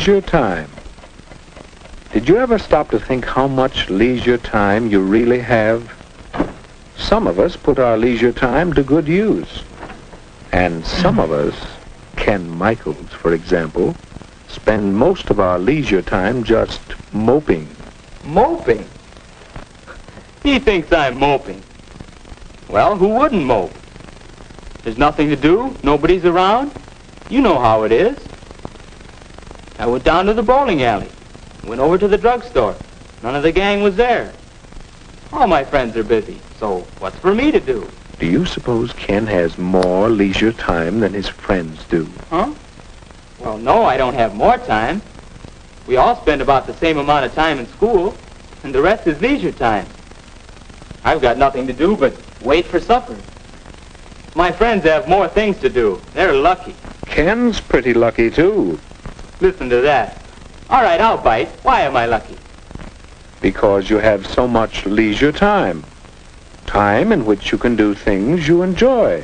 Leisure time. Did you ever stop to think how much leisure time you really have? Some of us put our leisure time to good use. And some of us, Ken Michaels, for example, spend most of our leisure time just moping. Moping? He thinks I'm moping. Well, who wouldn't mope? There's nothing to do, nobody's around. You know how it is. I went down to the bowling alley, went over to the drugstore. None of the gang was there. All my friends are busy, so what's for me to do? Do you suppose Ken has more leisure time than his friends do? Huh? Well, no, I don't have more time. We all spend about the same amount of time in school, and the rest is leisure time. I've got nothing to do but wait for supper. My friends have more things to do. They're lucky. Ken's pretty lucky, too. Listen to that. All right, I'll bite. Why am I lucky? Because you have so much leisure time. Time in which you can do things you enjoy.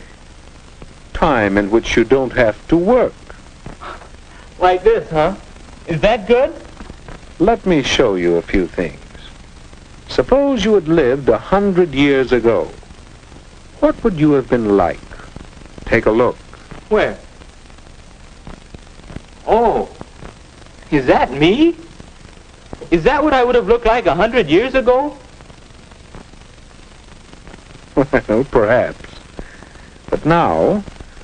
Time in which you don't have to work. Like this, huh? Is that good? Let me show you a few things. Suppose you had lived 100 years ago. What would you have been like? Take a look. Where? Oh, is that me? Is that what I would have looked like 100 years ago? Well, perhaps. But now,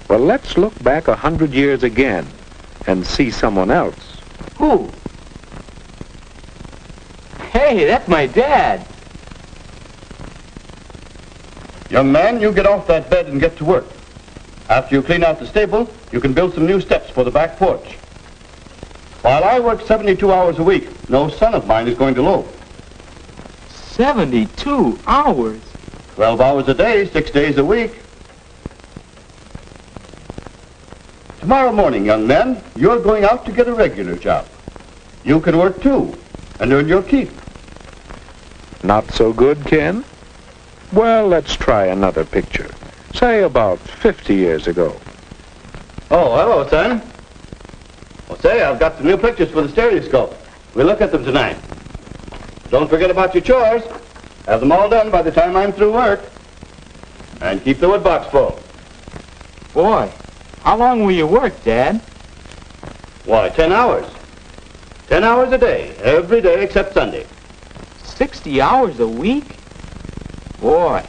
well, let's look back 100 years again and see someone else. Who? Hey, that's my dad. Young man, you get off that bed and get to work. After you clean out the stable, you can build some new steps for the back porch. While I work 72 hours a week, no son of mine is going to loaf. 72 hours? 12 hours a day, 6 days a week. Tomorrow morning, young man, you're going out to get a regular job. You can work too, and earn your keep. Not so good, Ken? Well, let's try another picture. Say about 50 years ago. Oh, hello, son. Well, say, I've got some new pictures for the stereoscope. We'll look at them tonight. Don't forget about your chores. Have them all done by the time I'm through work. And keep the wood box full. Boy, how long will you work, Dad? Why, 10 hours. 10 hours a day, every day except Sunday. 60 hours a week? Boy.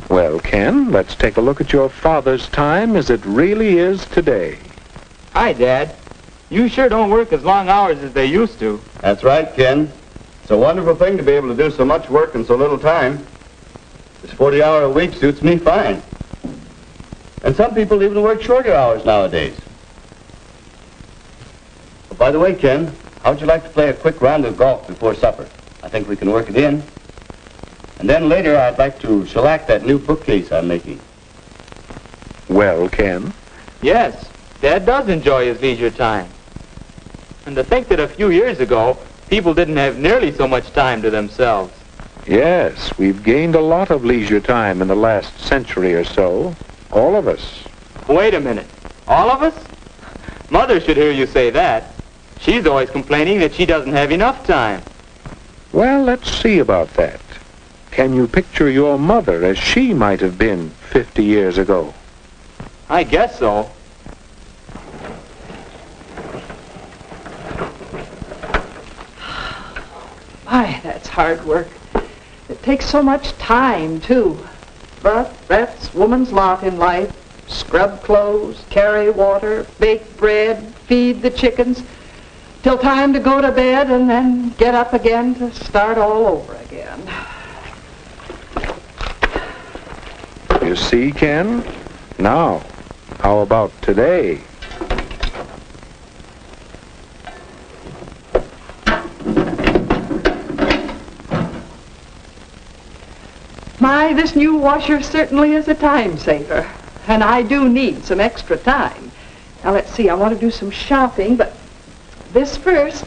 Well, Ken, let's take a look at your father's time as it really is today. Hi, Dad. You sure don't work as long hours as they used to. That's right, Ken. It's a wonderful thing to be able to do so much work in so little time. This 40-hour-a-week suits me fine. And some people even work shorter hours nowadays. But by the way, Ken, how'd you like to play a quick round of golf before supper? I think we can work it in. And then later, I'd like to shellac that new bookcase I'm making. Well, Ken? Yes, Dad does enjoy his leisure time. And to think that a few years ago, people didn't have nearly so much time to themselves. Yes, we've gained a lot of leisure time in the last century or so. All of us. Wait a minute. All of us? Mother should hear you say that. She's always complaining that she doesn't have enough time. Well, let's see about that. Can you picture your mother as she might have been 50 years ago? I guess so. My, that's hard work. It takes so much time, too. But that's woman's lot in life. Scrub clothes, carry water, bake bread, feed the chickens, till time to go to bed and then get up again to start all over again. You see, Ken? Now, how about today? My, this new washer certainly is a time saver. And I do need some extra time. Now, let's see, I want to do some shopping, but this first.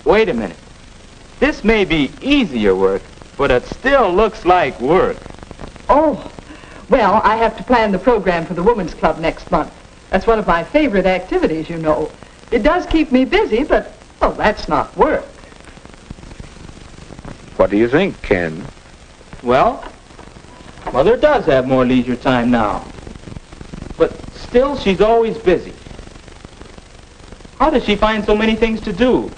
Wait a minute. This may be easier work, but it still looks like work. Oh, well, I have to plan the program for the Women's Club next month. That's one of my favorite activities, you know. It does keep me busy, but, well, that's not work. What do you think, Ken? Well, Mother does have more leisure time now. But still, she's always busy. How does she find so many things to do?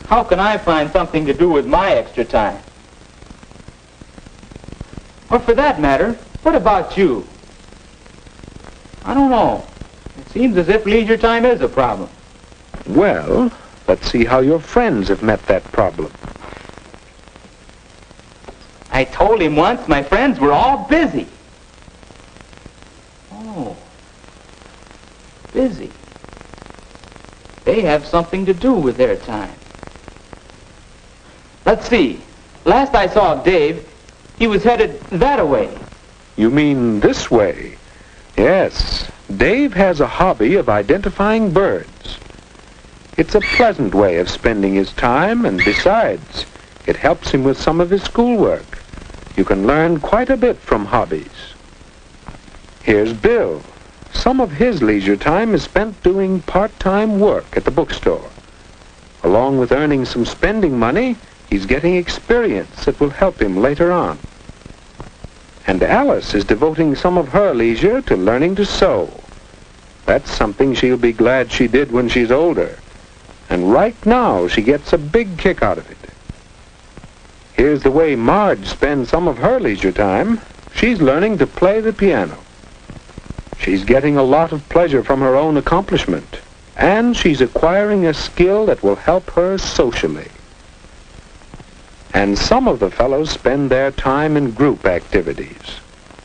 How can I find something to do with my extra time? Or for that matter, what about you? I don't know. It seems as if leisure time is a problem. Well, let's see how your friends have met that problem. I told him once my friends were all busy. Oh, busy. They have something to do with their time. Let's see. Last I saw of Dave, he was headed that-a-way. You mean this way? Yes. Dave has a hobby of identifying birds. It's a pleasant way of spending his time, and besides, it helps him with some of his schoolwork. You can learn quite a bit from hobbies. Here's Bill. Some of his leisure time is spent doing part-time work at the bookstore. Along with earning some spending money, he's getting experience that will help him later on. And Alice is devoting some of her leisure to learning to sew. That's something she'll be glad she did when she's older. And right now, she gets a big kick out of it. Here's the way Marge spends some of her leisure time. She's learning to play the piano. She's getting a lot of pleasure from her own accomplishment, and she's acquiring a skill that will help her socially. And some of the fellows spend their time in group activities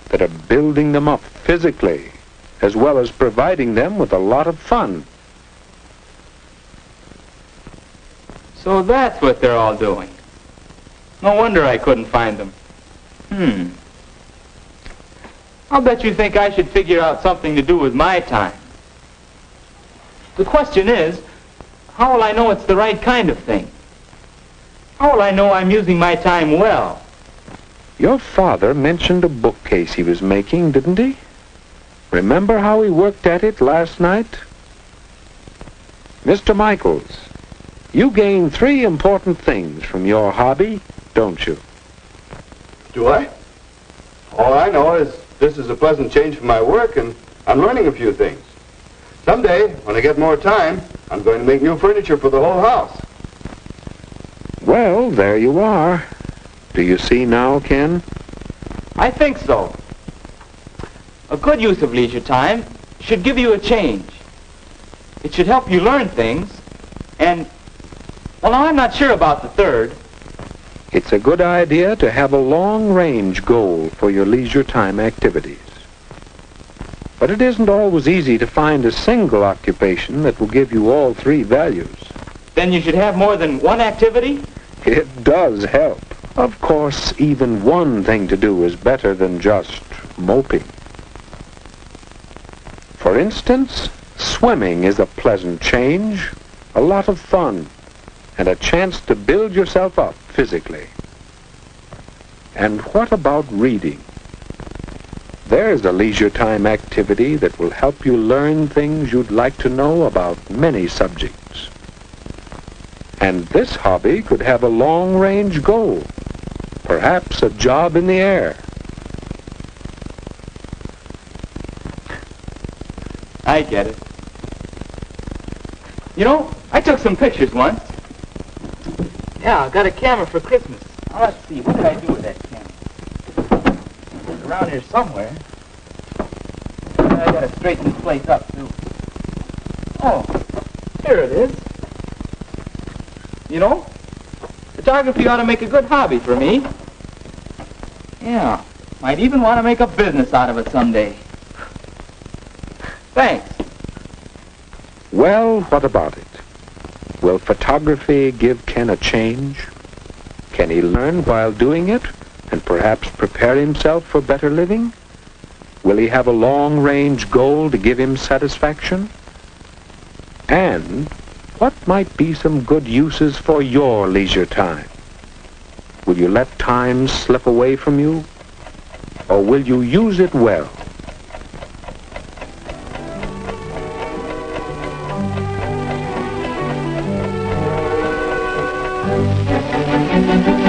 that are building them up physically, as well as providing them with a lot of fun. So that's what they're all doing. No wonder I couldn't find them. I'll bet you think I should figure out something to do with my time. The question is, how will I know it's the right kind of thing? How will I know I'm using my time well? Your father mentioned a bookcase he was making, didn't he? Remember how he worked at it last night? Mr. Michaels, you gain 3 important things from your hobby, don't you? Do I? All I know is this is a pleasant change from my work, and I'm learning a few things. Someday, when I get more time, I'm going to make new furniture for the whole house. Well, there you are. Do you see now, Ken? I think so. A good use of leisure time should give you a change. It should help you learn things, and, well, now I'm not sure about the third. It's a good idea to have a long-range goal for your leisure time activities. But it isn't always easy to find a single occupation that will give you all 3 values. Then you should have more than one activity? It does help. Of course, even one thing to do is better than just moping. For instance, swimming is a pleasant change, a lot of fun, and a chance to build yourself up physically. And what about reading? There's a leisure time activity that will help you learn things you'd like to know about many subjects. And this hobby could have a long-range goal, perhaps a job in the air. I get it. You know, I took some pictures once. Yeah, I got a camera for Christmas. Now, let's see, what did I do with that camera? It's around here somewhere. I gotta straighten this place up, too. Oh, here it is. You know, photography ought to make a good hobby for me. Yeah, might even want to make a business out of it someday. Thanks. Well, what about it? Will photography give Ken a change? Can he learn while doing it and perhaps prepare himself for better living? Will he have a long-range goal to give him satisfaction? And what might be some good uses for your leisure time? Will you let time slip away from you? Or will you use it well? Thank you.